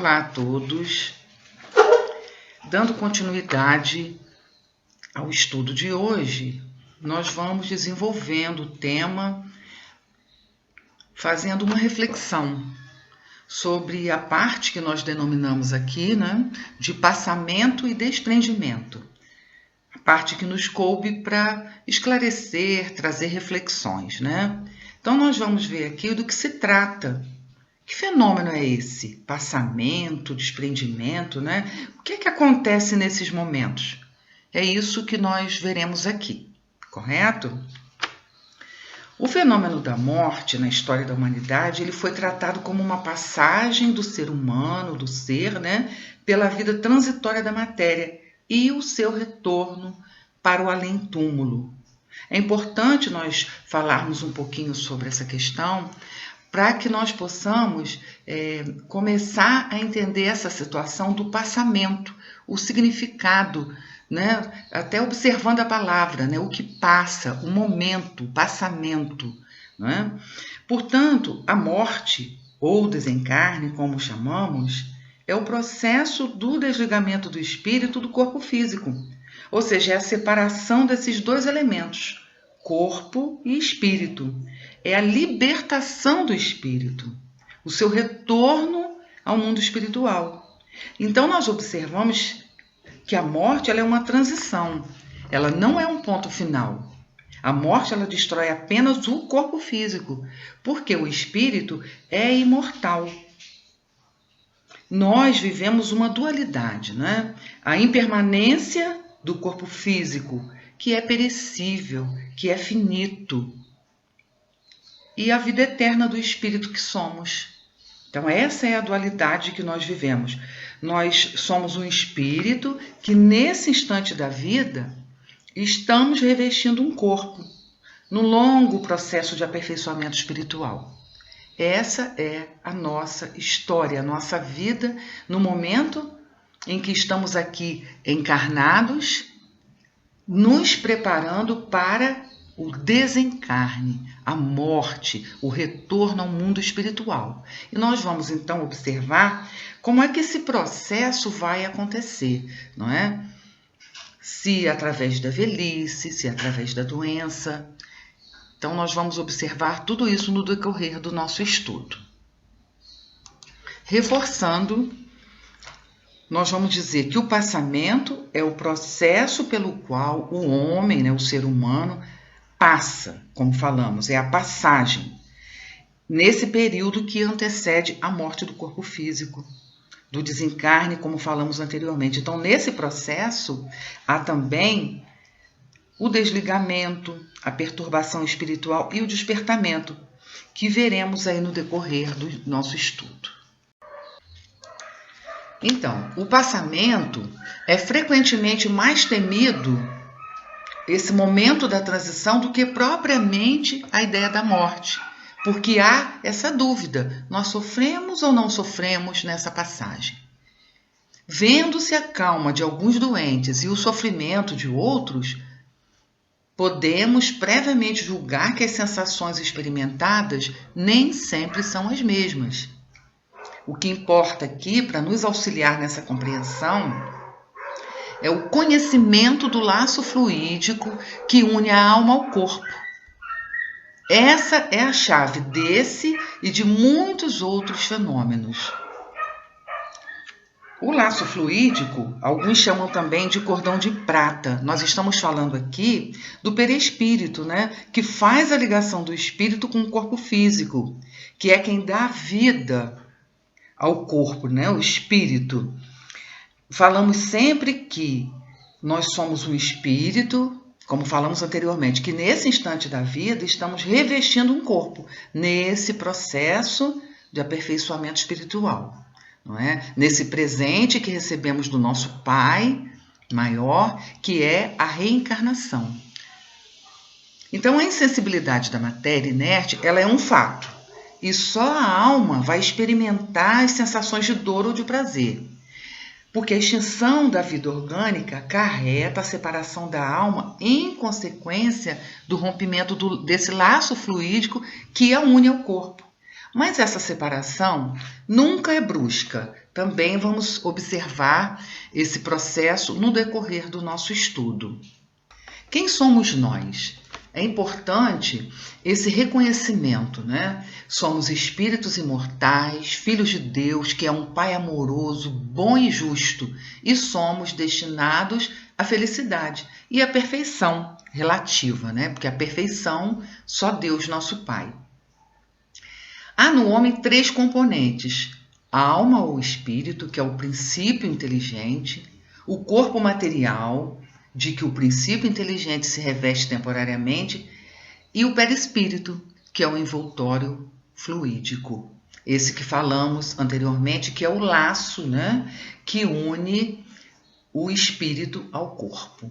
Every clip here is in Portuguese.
Olá a todos. Dando continuidade ao estudo de hoje, nós vamos desenvolvendo o tema, fazendo uma reflexão sobre a parte que nós denominamos aqui, né, de passamento e desprendimento. A parte que nos coube para esclarecer, trazer reflexões, né? Então nós vamos ver aqui do que se trata. Que fenômeno é esse? Passamento, desprendimento, né? O que é que acontece nesses momentos? É isso que nós veremos aqui, correto? O fenômeno da morte na história da humanidade, ele foi tratado como uma passagem do ser humano, do ser, né, pela vida transitória da matéria e o seu retorno para o além-túmulo. É importante nós falarmos um pouquinho sobre essa questão, para que nós possamos começar a entender essa situação do passamento, o significado, né? Até observando a palavra, né? O que passa, o momento, o passamento. Né? Portanto, a morte, ou desencarne, como chamamos, é o processo do desligamento do espírito do corpo físico, ou seja, é a separação desses dois elementos, corpo e espírito. É a libertação do espírito, o seu retorno ao mundo espiritual. Então nós observamos que a morte ela é uma transição, ela não é um ponto final. A morte ela destrói apenas o corpo físico, porque o espírito é imortal. Nós vivemos uma dualidade, né? A impermanência do corpo físico, que é perecível, que é finito, e a vida eterna do espírito que somos. Então essa é a dualidade que nós vivemos. Nós somos um espírito que nesse instante da vida estamos revestindo um corpo, no longo processo de aperfeiçoamento espiritual. Essa é a nossa história, a nossa vida no momento em que estamos aqui encarnados, nos preparando para o desencarne, a morte, o retorno ao mundo espiritual. E nós vamos então observar como é que esse processo vai acontecer, não é? Se através da velhice, se através da doença. Então nós vamos observar tudo isso no decorrer do nosso estudo. Reforçando, nós vamos dizer que o passamento é o processo pelo qual o homem, né, o ser humano, passa, como falamos, é a passagem, nesse período que antecede a morte do corpo físico, do desencarne, como falamos anteriormente. Então, nesse processo, há também o desligamento, a perturbação espiritual e o despertamento, que veremos aí no decorrer do nosso estudo. Então, o passamento é frequentemente mais temido esse momento da transição do que propriamente a ideia da morte, porque há essa dúvida, nós sofremos ou não sofremos nessa passagem? Vendo-se a calma de alguns doentes e o sofrimento de outros, podemos previamente julgar que as sensações experimentadas nem sempre são as mesmas. O que importa aqui, para nos auxiliar nessa compreensão, é o conhecimento do laço fluídico que une a alma ao corpo. Essa é a chave desse e de muitos outros fenômenos. O laço fluídico, alguns chamam também de cordão de prata. Nós estamos falando aqui do perispírito, né? Que faz a ligação do espírito com o corpo físico, que é quem dá vida ao corpo, né? O espírito. Falamos sempre que nós somos um espírito, como falamos anteriormente, que nesse instante da vida estamos revestindo um corpo, nesse processo de aperfeiçoamento espiritual, não é? Nesse presente que recebemos do nosso Pai maior, que é a reencarnação. Então, a insensibilidade da matéria inerte, ela é um fato, e só a alma vai experimentar as sensações de dor ou de prazer. Porque a extinção da vida orgânica acarreta a separação da alma em consequência do rompimento desse laço fluídico que a une ao corpo. Mas essa separação nunca é brusca. Também vamos observar esse processo no decorrer do nosso estudo. Quem somos nós? É importante esse reconhecimento, né? Somos espíritos imortais, filhos de Deus, que é um Pai amoroso, bom e justo, e somos destinados à felicidade e à perfeição relativa, né? Porque a perfeição só Deus, nosso Pai. Há no homem 3 componentes: a alma ou espírito, que é o princípio inteligente, o corpo material, de que o princípio inteligente se reveste temporariamente, e o perispírito, que é o envoltório fluídico. Esse que falamos anteriormente, que é o laço, né, que une o espírito ao corpo.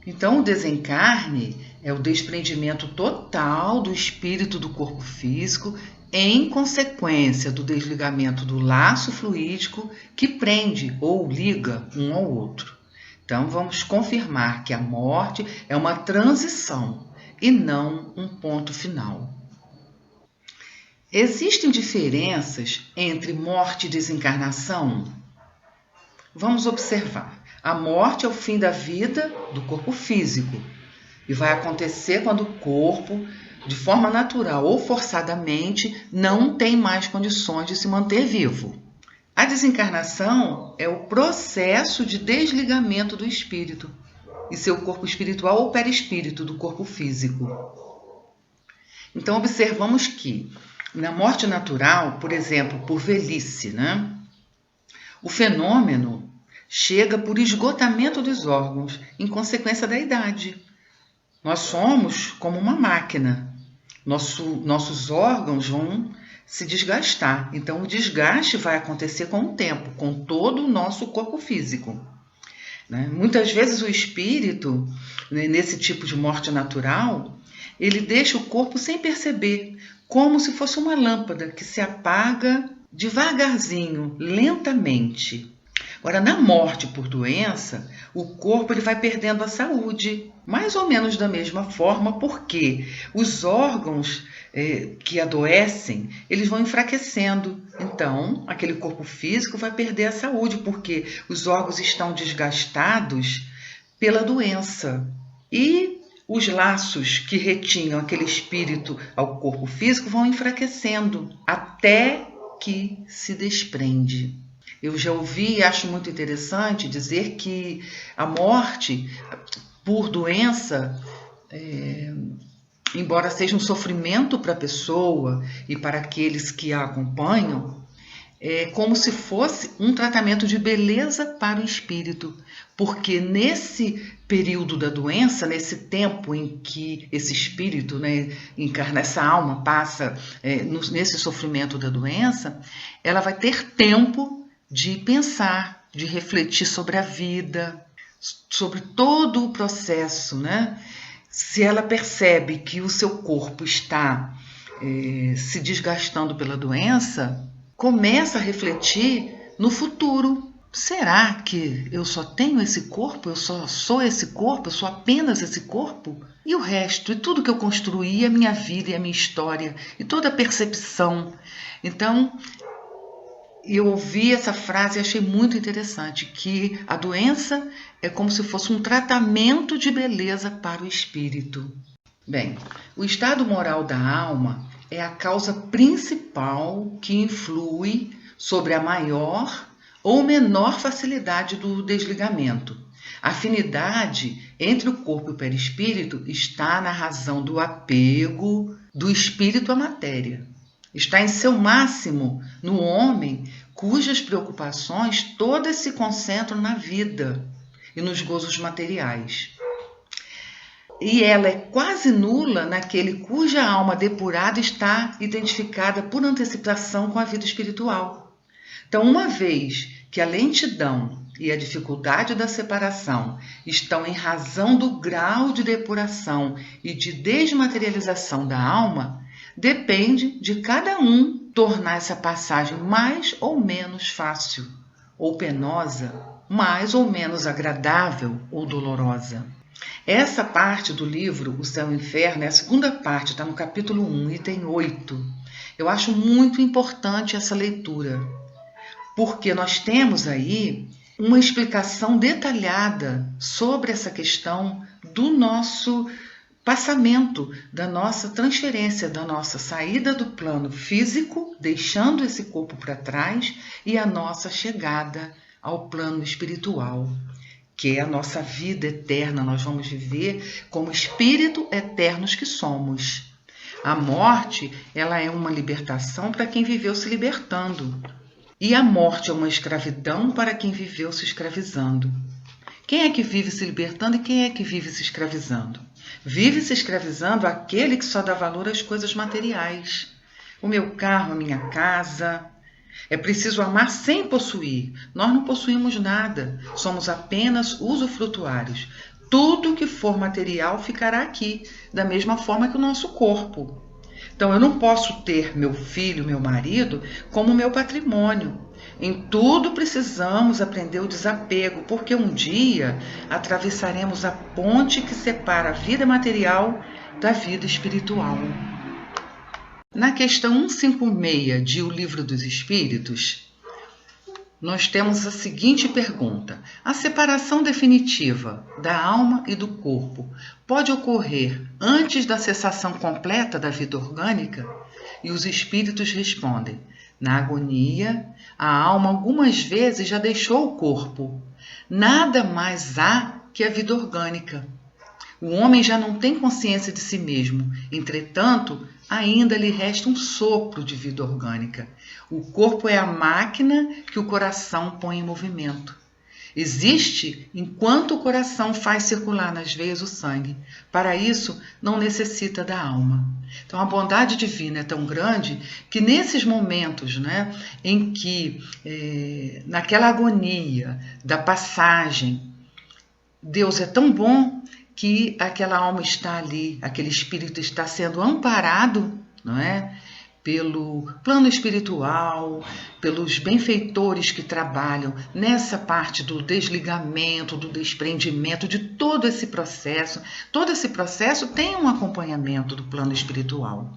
Então, o desencarne é o desprendimento total do espírito do corpo físico em consequência do desligamento do laço fluídico que prende ou liga um ao outro. Então, vamos confirmar que a morte é uma transição e não um ponto final. Existem diferenças entre morte e desencarnação? Vamos observar. A morte é o fim da vida do corpo físico e vai acontecer quando o corpo, de forma natural ou forçadamente, não tem mais condições de se manter vivo. A desencarnação é o processo de desligamento do espírito e seu corpo espiritual ou perispírito do corpo físico. Então, observamos que na morte natural, por exemplo, por velhice, né, o fenômeno chega por esgotamento dos órgãos em consequência da idade. Nós somos como uma máquina. Nossos órgãos vão se desgastar. Então, o desgaste vai acontecer com o tempo, com todo o nosso corpo físico. Né? Muitas vezes o espírito, né, nesse tipo de morte natural, ele deixa o corpo sem perceber, como se fosse uma lâmpada que se apaga devagarzinho, lentamente. Agora, na morte por doença, o corpo ele vai perdendo a saúde, mais ou menos da mesma forma, porque os órgãos que adoecem, eles vão enfraquecendo. Então, aquele corpo físico vai perder a saúde, porque os órgãos estão desgastados pela doença. E os laços que retinham aquele espírito ao corpo físico vão enfraquecendo, até que se desprende. Eu já ouvi e acho muito interessante dizer que a morte por doença, embora seja um sofrimento para a pessoa e para aqueles que a acompanham, é como se fosse um tratamento de beleza para o espírito, porque nesse período da doença, nesse tempo em que esse espírito, né, encarna, essa alma passa nesse sofrimento da doença, ela vai ter tempo de pensar, de refletir sobre a vida, sobre todo o processo, né? Se ela percebe que o seu corpo está se desgastando pela doença, começa a refletir no futuro. Será que eu só tenho esse corpo? Eu só sou esse corpo? Eu sou apenas esse corpo? E o resto? E tudo que eu construí, a minha vida e a minha história, e toda a percepção. Então, eu ouvi essa frase e achei muito interessante, que a doença é como se fosse um tratamento de beleza para o espírito. Bem, o estado moral da alma é a causa principal que influi sobre a maior ou menor facilidade do desligamento. A afinidade entre o corpo e o perispírito está na razão do apego do espírito à matéria. Está em seu máximo no homem cujas preocupações todas se concentram na vida e nos gozos materiais. E ela é quase nula naquele cuja alma depurada está identificada por antecipação com a vida espiritual. Então, uma vez que a lentidão e a dificuldade da separação estão em razão do grau de depuração e de desmaterialização da alma, depende de cada um tornar essa passagem mais ou menos fácil ou penosa, mais ou menos agradável ou dolorosa. Essa parte do livro, O Céu e o Inferno, é a segunda parte, está no capítulo 1, item 8. Eu acho muito importante essa leitura, porque nós temos aí uma explicação detalhada sobre essa questão do nosso passamento, da nossa transferência, da nossa saída do plano físico, deixando esse corpo para trás, e a nossa chegada ao plano espiritual, que é a nossa vida eterna. Nós vamos viver como espírito eternos que somos. A morte, ela é uma libertação para quem viveu se libertando. E a morte é uma escravidão para quem viveu se escravizando. Quem é que vive se libertando e quem é que vive se escravizando? Vive se escravizando aquele que só dá valor às coisas materiais. O meu carro, a minha casa. É preciso amar sem possuir. Nós não possuímos nada, somos apenas usufrutuários. Tudo que for material ficará aqui, da mesma forma que o nosso corpo. Então eu não posso ter meu filho, meu marido, como meu patrimônio. Em tudo precisamos aprender o desapego, porque um dia atravessaremos a ponte que separa a vida material da vida espiritual. Na questão 156 de O Livro dos Espíritos, nós temos a seguinte pergunta: a separação definitiva da alma e do corpo pode ocorrer antes da cessação completa da vida orgânica? E os espíritos respondem: na agonia, a alma algumas vezes já deixou o corpo. Nada mais há que a vida orgânica. O homem já não tem consciência de si mesmo, entretanto, ainda lhe resta um sopro de vida orgânica. O corpo é a máquina que o coração põe em movimento. Existe enquanto o coração faz circular nas veias o sangue. Para isso, não necessita da alma. Então, a bondade divina é tão grande que nesses momentos, em que, naquela agonia da passagem, Deus é tão bom que aquela alma está ali, aquele espírito está sendo amparado, pelo plano espiritual, pelos benfeitores que trabalham nessa parte do desligamento, do desprendimento, de todo esse processo. Todo esse processo tem um acompanhamento do plano espiritual.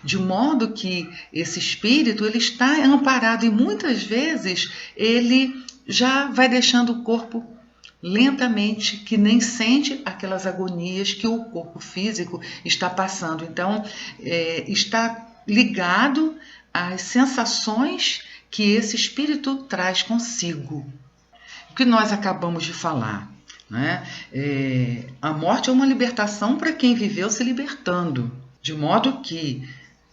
De modo que esse espírito ele está amparado e muitas vezes ele já vai deixando o corpo lentamente, que nem sente aquelas agonias que o corpo físico está passando. Então, está ligado às sensações que esse espírito traz consigo. O que nós acabamos de falar, a morte é uma libertação para quem viveu se libertando. De modo que,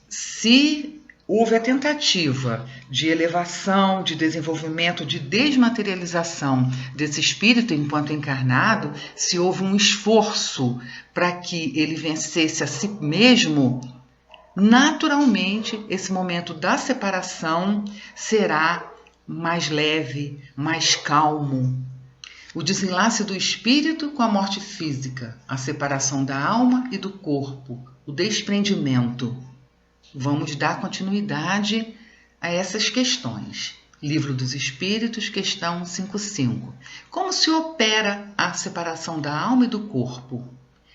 se houve a tentativa de elevação, de desenvolvimento, de desmaterialização desse espírito enquanto encarnado, se houve um esforço para que ele vencesse a si mesmo, naturalmente esse momento da separação será mais leve, mais calmo. O desenlace do espírito com a morte física, a separação da alma e do corpo, o desprendimento. Vamos dar continuidade a essas questões. Livro dos Espíritos, questão 55. Como se opera a separação da alma e do corpo?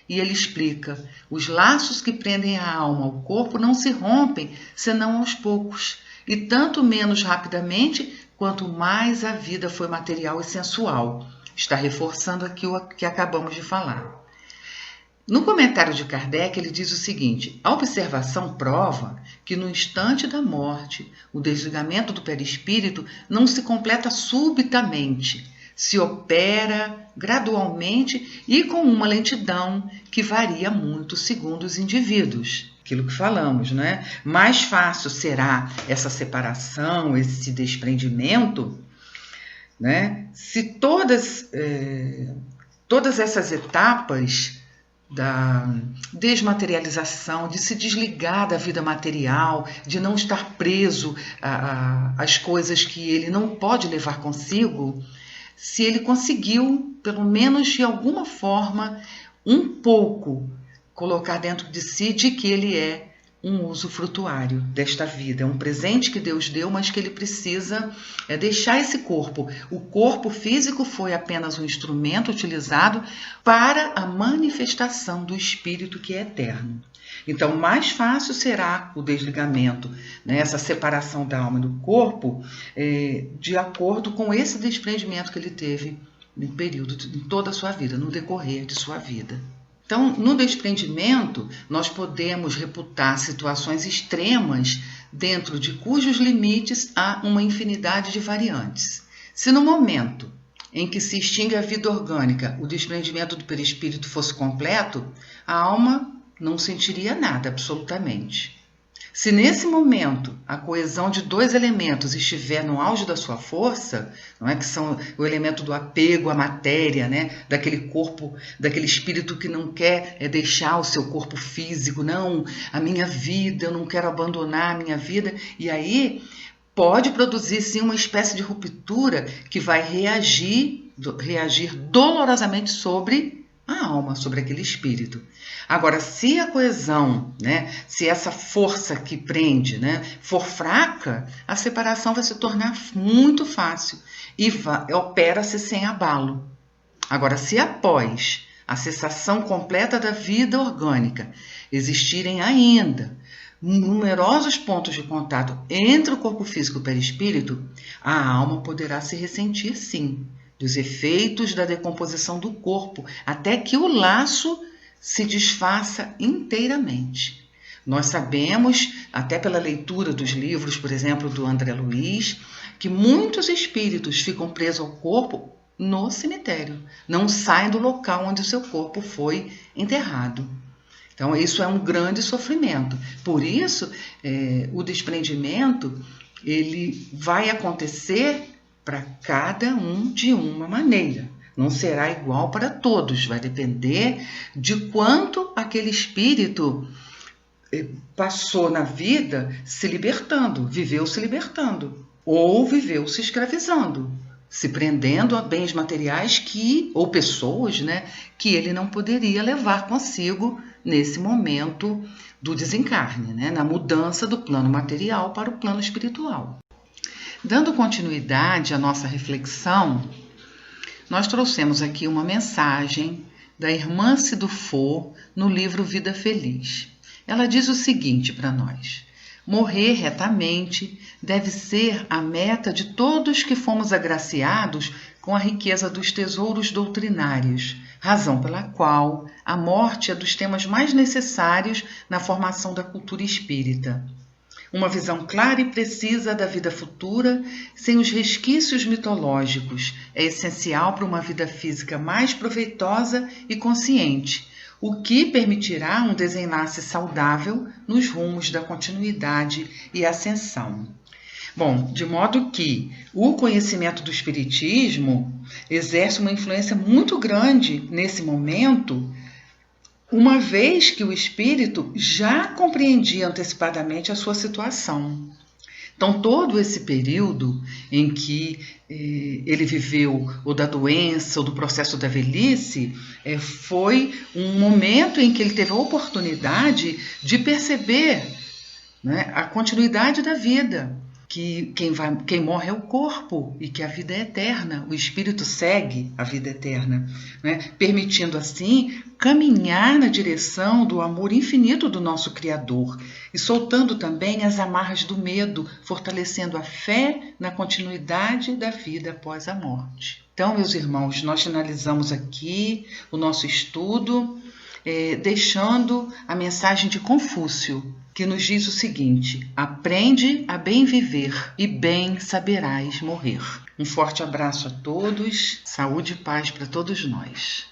E ele explica: os laços que prendem a alma ao corpo não se rompem, senão aos poucos, e tanto menos rapidamente, quanto mais a vida foi material e sensual. Está reforçando aqui o que acabamos de falar. No comentário de Kardec, ele diz o seguinte: a observação prova que no instante da morte, o desligamento do perispírito não se completa subitamente, se opera gradualmente e com uma lentidão que varia muito segundo os indivíduos. Aquilo que falamos, Mais fácil será essa separação, esse desprendimento, se todas essas etapas da desmaterialização, de se desligar da vida material, de não estar preso às coisas que ele não pode levar consigo, se ele conseguiu, pelo menos de alguma forma, um pouco colocar dentro de si de que ele é um usufrutuário desta vida, é um presente que Deus deu, mas que ele precisa deixar esse corpo. O corpo físico foi apenas um instrumento utilizado para a manifestação do Espírito que é eterno. Então, mais fácil será o desligamento, né, essa separação da alma e do corpo, de acordo com esse desprendimento que ele teve no período, em toda a sua vida, no decorrer de sua vida. Então, no desprendimento, nós podemos reputar situações extremas dentro de cujos limites há uma infinidade de variantes. Se no momento em que se extingue a vida orgânica, o desprendimento do perispírito fosse completo, a alma não sentiria nada, absolutamente. Se nesse momento a coesão de dois elementos estiver no auge da sua força, não é, que são o elemento do apego à matéria, né, daquele corpo, daquele espírito que não quer deixar o seu corpo físico, não, a minha vida, eu não quero abandonar a minha vida, e aí pode produzir sim uma espécie de ruptura que vai reagir dolorosamente sobre a alma, sobre aquele espírito. Agora, se a coesão, né, se essa força que prende, né, for fraca, a separação vai se tornar muito fácil e opera-se sem abalo. Agora, se após a cessação completa da vida orgânica existirem ainda numerosos pontos de contato entre o corpo físico e o perispírito, a alma poderá se ressentir sim dos efeitos da decomposição do corpo, até que o laço se desfaça inteiramente. Nós sabemos, até pela leitura dos livros, por exemplo, do André Luiz, que muitos espíritos ficam presos ao corpo no cemitério, não saem do local onde o seu corpo foi enterrado. Então, isso é um grande sofrimento. Por isso, o desprendimento ele vai acontecer para cada um de uma maneira. Não será igual para todos, vai depender de quanto aquele espírito passou na vida se libertando, viveu se libertando, ou viveu se escravizando, se prendendo a bens materiais ou pessoas, né, que ele não poderia levar consigo nesse momento do desencarne, né, na mudança do plano material para o plano espiritual. Dando continuidade à nossa reflexão, nós trouxemos aqui uma mensagem da irmã Cidufo no livro Vida Feliz. Ela diz o seguinte para nós: morrer retamente deve ser a meta de todos que fomos agraciados com a riqueza dos tesouros doutrinários, razão pela qual a morte é dos temas mais necessários na formação da cultura espírita. Uma visão clara e precisa da vida futura, sem os resquícios mitológicos, é essencial para uma vida física mais proveitosa e consciente, o que permitirá um desenlace saudável nos rumos da continuidade e ascensão. Bom, de modo que o conhecimento do Espiritismo exerce uma influência muito grande nesse momento, uma vez que o espírito já compreendia antecipadamente a sua situação. Então, todo esse período em que ele viveu ou da doença ou do processo da velhice, foi um momento em que ele teve a oportunidade de perceber, né, a continuidade da vida, que quem morre é o corpo e que a vida é eterna, o espírito segue a vida eterna, né? Permitindo assim caminhar na direção do amor infinito do nosso Criador e soltando também as amarras do medo, fortalecendo a fé na continuidade da vida após a morte. Então, meus irmãos, nós finalizamos aqui o nosso estudo deixando a mensagem de Confúcio, que nos diz o seguinte: aprende a bem viver e bem saberás morrer. Um forte abraço a todos, saúde e paz para todos nós.